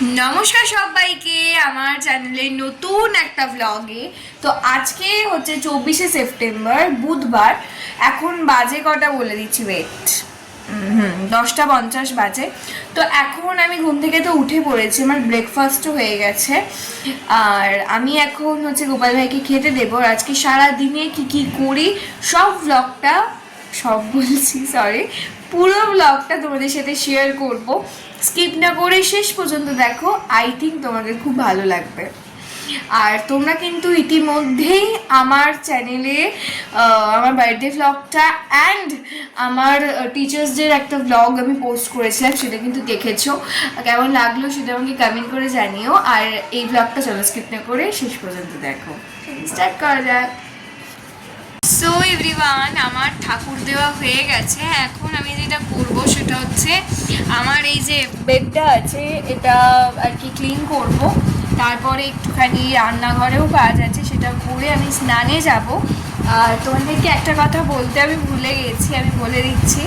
নমস্কার সবাইকে আমার চ্যানেলে নতুন একটা ব্লগে। তো আজকে হচ্ছে 24শে সেপ্টেম্বর বুধবার। এখন বাজে কটা বলে দিচ্ছি, ওয়েট, 10টা 50 বাজে। তো এখন আমি ঘুম থেকে তো উঠে পড়েছি, আমার ব্রেকফাস্টও হয়ে গেছে। আর আমি এখন হচ্ছে গোপাল ভাইকে খেতে দেবো। আর আজকে সারাদিনে কি করি পুরো ব্লগটা তোমাদের সাথে শেয়ার করব। স্কিপ না করে শেষ পর্যন্ত দেখো, আই থিঙ্ক তোমাদের খুব ভালো লাগবে। আর তোমরা কিন্তু ইতিমধ্যেই আমার চ্যানেলে আমার বার্থডে ব্লগটা অ্যান্ড আমার টিচার্স ডের একটা ব্লগ আমি পোস্ট করেছিলাম, সেটা কিন্তু দেখেছো। কেমন লাগলো সেটা আমাকে কমেন্ট করে জানিও। আর এই ব্লগটা চলো স্কিপ না করে শেষ পর্যন্ত দেখো। স্টার্ট করা যাক। সো এভরিওয়ান, আমার ঠাকুর দেওয়া হয়ে গেছে। এখন আমি যেটা করব সেটা হচ্ছে আমার এই যে বেডটা আছে এটা আর কি ক্লিন করব। তারপরে একটুখানি রান্নাঘরেও কাজ আছে, সেটা করে আমি স্নানে যাব। আর তোমাদেরকে একটা কথা বলতে আমি ভুলে গেছি, আমি বলে দিচ্ছি।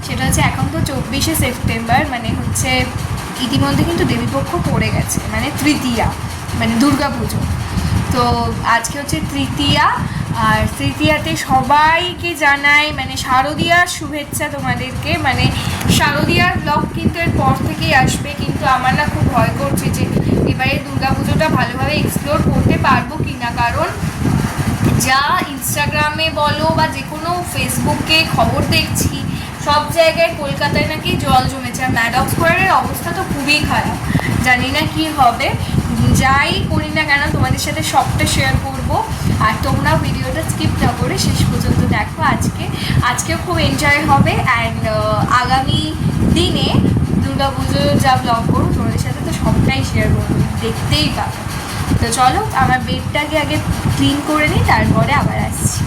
সেটা হচ্ছে এখন তো 24শে সেপ্টেম্বর, মানে হচ্ছে ইতিমধ্যে কিন্তু দেবীপক্ষ পড়ে গেছে, মানে তৃতীয়া, মানে দুর্গা পুজো। তো আজকে হচ্ছে তৃতীয়া। আর তৃতীয়াতে সবাইকে জানাই মানে শারদীয়ার শুভেচ্ছা তোমাদেরকে। মানে শারদীয়ার ব্লগ কিন্তু এর পর থেকেই আসবে, কিন্তু আমার না খুব ভয় করছে যে এবারে দুর্গা পুজোটা ভালোভাবে এক্সপ্লোর করতে পারবো কি না। কারণ যা ইনস্টাগ্রামে বলো বা যে কোনো ফেসবুকে খবর দেখছি, সব জায়গায় কলকাতায় নাকি জল জমেছে। আর ম্যাডক স্কোয়ারের অবস্থা তো খুবই খারাপ, জানি না কি হবে। যাই করি না কেন তোমাদের সাথে সবটা শেয়ার করব। আর তোমরাও ভিডিওটা স্কিপ না করে শেষ পর্যন্ত দেখো। আজকেও খুব এনজয় হবে। অ্যান্ড আগামী দিনে দুর্গা পুজোর যা ব্লগ করবো তোমাদের সাথে তো সবটাই শেয়ার করবো, দেখতেই পাবো। তো চলো আমার বেডটাকে আগে ক্লিন করে নিই, তারপরে আবার আসছি।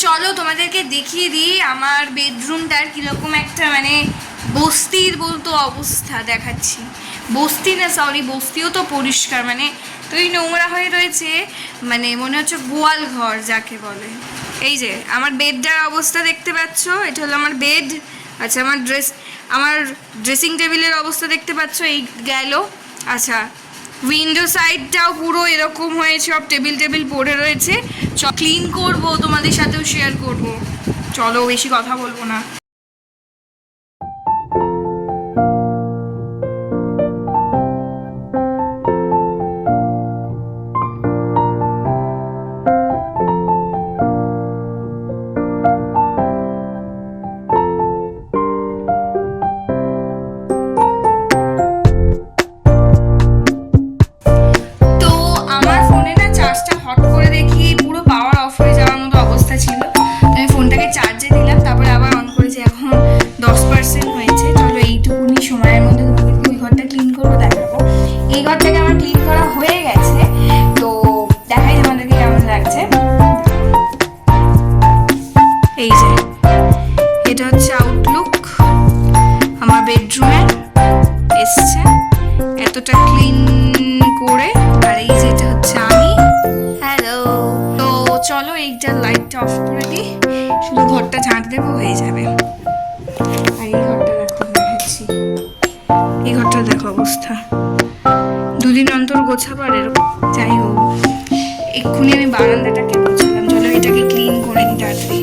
চলো তোমাদেরকে দেখিয়ে দিই আমার বেডরুমটার কীরকম একটা মানে বস্তির বলতো অবস্থা দেখাচ্ছি। বস্তিও তো পরিষ্কার, মানে তুই নোংরা হয়ে রয়েছে, মানে মনে হচ্ছে গোয়াল ঘর যাকে বলে। এই যে আমার বেডটার অবস্থা দেখতে পাচ্ছ, এটা হলো আমার বেড। আচ্ছা, আমার ড্রেসিং টেবিলের অবস্থা দেখতে পাচ্ছ, এই গেল। আচ্ছা, উইন্ডো সাইডটাও পুরো এরকম হয়েছে, সব টেবিল পড়ে রয়েছে। ক্লিন করবো, তোমাদের সাথেও শেয়ার করব। চলো, বেশি কথা বলবো না। এই যে এটা হচ্ছে আউটলুক আমার বেডরুমের এসছে, এতটা ক্লিন করে। আর এই যেটা হচ্ছে আমি। হ্যালো, তো চলো এইটার লাইটটা অফ করে দিই, শুধু ঘরটা ঝাঁট দেবো, হয়ে যাবে। আর এই ঘরটা দেখো, দেখাচ্ছি, এই ঘরটা দেখো অবস্থা, দুদিন অন্তর গোছাবো। আর এরকম যাই হোক, এক্ষুনি আমি বারান্দাটাকে গোছালাম। চলো এটাকে ক্লিন করে নিই তাড়াতাড়ি।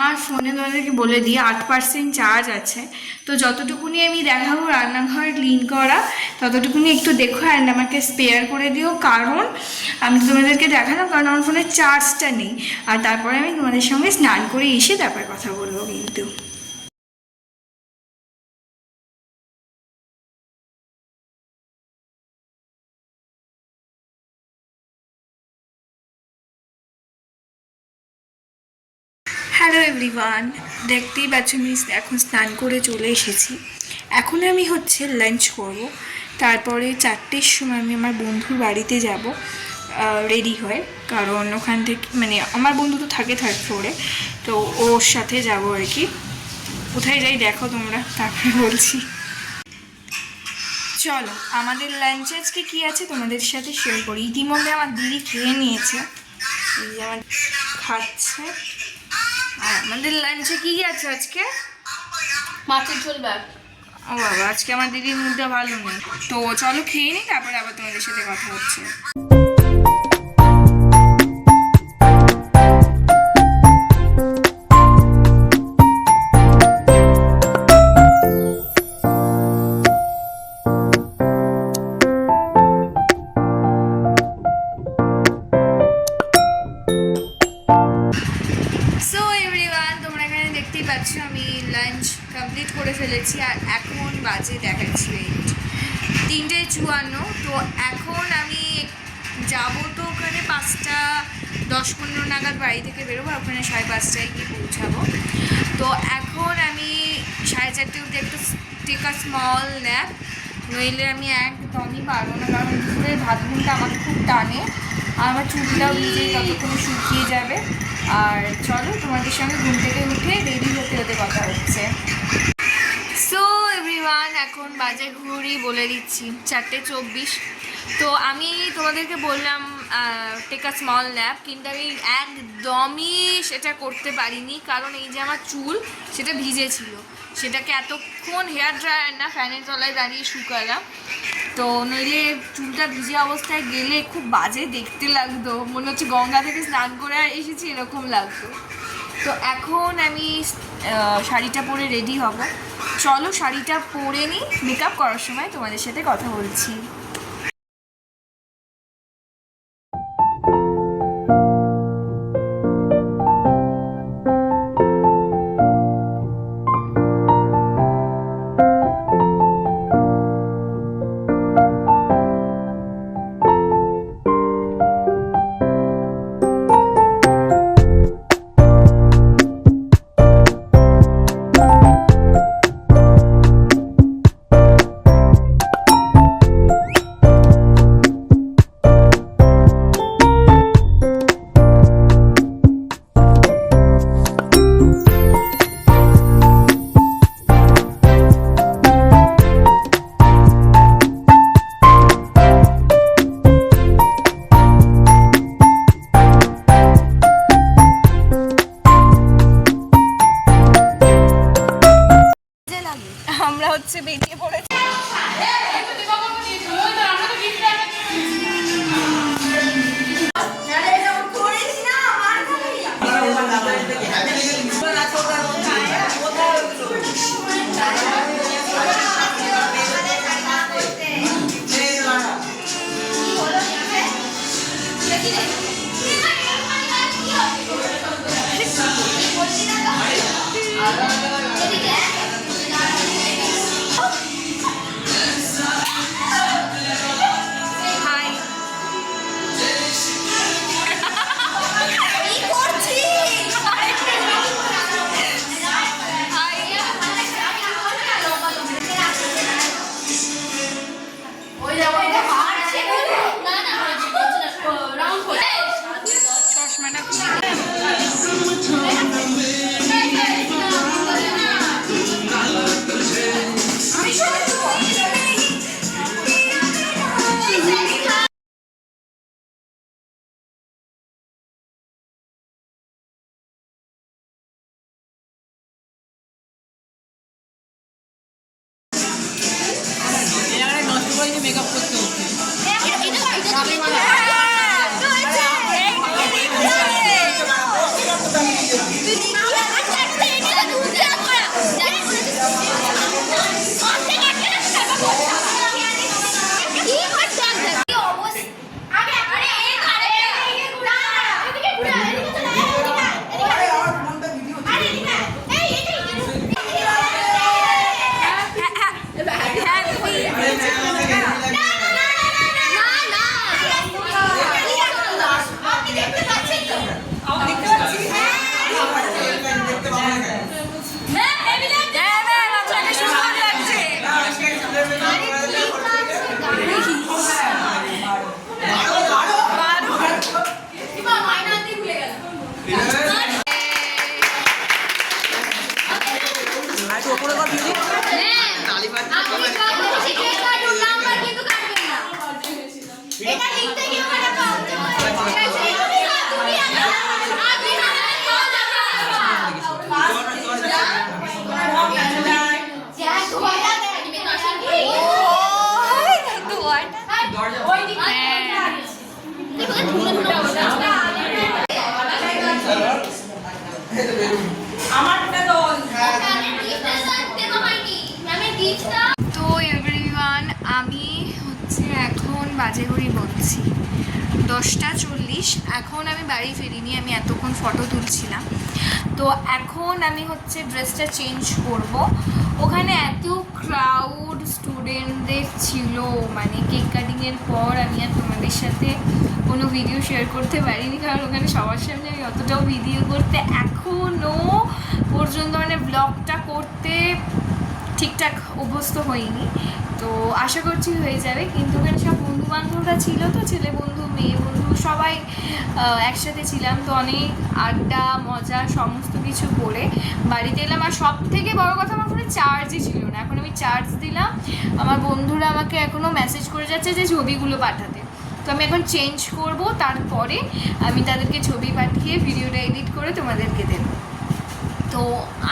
আমার ফোনে তোমাদেরকে বলে দিই 8% চার্জ আছে, তো যতটুকুনি আমি দেখাবো রান্নাঘর ক্লিন করা ততটুকুনি একটু দেখো অ্যান্ড আমাকে স্পেয়ার করে দিও, কারণ আমি তোমাদেরকে দেখালাম কারণ আমার ফোনের চার্জটা নেই। আর তারপরে আমি তোমাদের সঙ্গে স্নান করে এসে তারপরে কথা বলবো কিন্তু। হ্যালো এভরিওয়ান, দেখতেই পাচ্ছ আমি এখন স্নান করে চলে এসেছি। এখন আমি হচ্ছে লাঞ্চ করব, তারপরে 4টের সময় আমি আমার বন্ধুর বাড়িতে যাব রেডি হয়ে, কারণ ওখান থেকে মানে আমার বন্ধু তো থাকে 3rd ফ্লোরে, তো ওর সাথে যাব আর কি। কোথায় যাই দেখো তোমরা, তারপরে বলছি। চলো আমাদের লাঞ্চে আজকে কী আছে তোমাদের সাথে শেয়ার করি। ইতিমধ্যে আমার দিদি খেয়ে নিয়েছে, এই যে আমার খাচ্ছে। আর আমাদের লাঞ্চে কি আছে আজকে? মাছের ঝোল ভাত। ও বাবা, আজকে আমার দিদির মুডটা ভালো নেই, তো চলো খেয়ে নিই, তারপরে আবার তোমাদের সাথে কথা হচ্ছে। সো এভরিওয়ান, তোমরা এখানে দেখতেই পাচ্ছ আমি লাঞ্চ কমপ্লিট করে ফেলেছি, আর এখন বাজে দেখাচ্ছি 3:54। তো এখন আমি যাবো, তো ওখানে 5:10-15 নাগাদ বাড়ি থেকে বেরোবো, ওখানে 5:30টায় গিয়ে পৌঁছাবো। তো এখন আমি 4:30 উঠে একটু টেক আ স্মল ন্যাপ, নইলে আমি একদমই পারবো না, কারণ দুপুরের ভাত ঘুমটা আমাকে খুব টানে, আর আমার চুলটাও ভিজে ততক্ষণে শুকিয়ে যাবে। আর চলো তোমাদের সঙ্গে ঘুম থেকে উঠে রেডি হতে হতে কথা হচ্ছে। সো এভরিওয়ান, এখন বাজে ঘড়ি বলে দিচ্ছি 4:24। তো আমি তোমাদেরকে বললাম টেক আ স্মল ন্যাপ, কিন্তু আমি একদমই সেটা করতে পারিনি, কারণ এই যে আমার চুল সেটা ভিজে ছিল, সেটাকে এতক্ষণ হেয়ার ড্রায়ার না ফ্যানের তলায় দাঁড়িয়ে শুকালাম, তো নইলে চুলটা ভিজে অবস্থায় গেলে খুব বাজে দেখতে লাগতো, মনে হচ্ছে গঙ্গা থেকে স্নান করে এসেছি এরকম লাগতো। তো এখন আমি শাড়িটা পরে রেডি হব, চলো শাড়িটা পরে নিই, মেকআপ করার সময় তোমাদের সাথে কথা বলছি। হচ্ছে এখন বাজে ঘড়ি বলছি 10:40। এখন আমি বাড়ি ফিরিনি, আমি এতক্ষণ ফটো তুলছিলাম। তো এখন আমি হচ্ছে ড্রেসটা চেঞ্জ করব। ওখানে এত ক্রাউড স্টুডেন্টদের ছিল, মানে কেক কাটিংয়ের পর আমি আর তোমাদের সাথে কোনো ভিডিও শেয়ার করতে পারিনি, কারণ ওখানে সবার সামনে আমি অতটাও ভিডিও করতে এখনও পর্যন্ত মানে ব্লগটা করতে ঠিকঠাক অভ্যস্ত হইনি। তো আশা করছি হয়ে যাবে। কিন্তু ওখানে সব বন্ধু বান্ধবরা ছিল, তো ছেলে বন্ধু মেয়ে বন্ধু সবাই একসাথে ছিলাম। তো অনেক আড্ডা মজা সমস্ত কিছু করে বাড়িতে এলাম। আর সব থেকে বড় কথা, আমার ফোনে চার্জই ছিল না। এখন আমি চার্জ দিলাম, আমার বন্ধুরা আমাকে এখনও মেসেজ করে যাচ্ছে যে ছবিগুলো পাঠাতে। তো আমি এখন চেঞ্জ করব, তারপরে আমি তাদেরকে ছবি পাঠিয়ে ভিডিওটা এডিট করে তোমাদেরকে দেবো। তো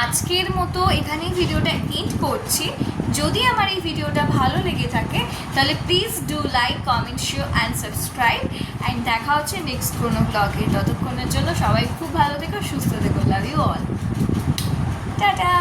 আজকের মতো এখানেই ভিডিওটা এন্ড করছি। যদি আমার এই ভিডিওটা ভালো লেগে থাকে তাহলে please do like, comment, share and subscribe. And দেখা হচ্ছে নেক্সট কোনো ব্লগে। ততক্ষণের জন্য সবাই খুব ভালো থেকো, সুস্থ থেকো। Love you all, tata.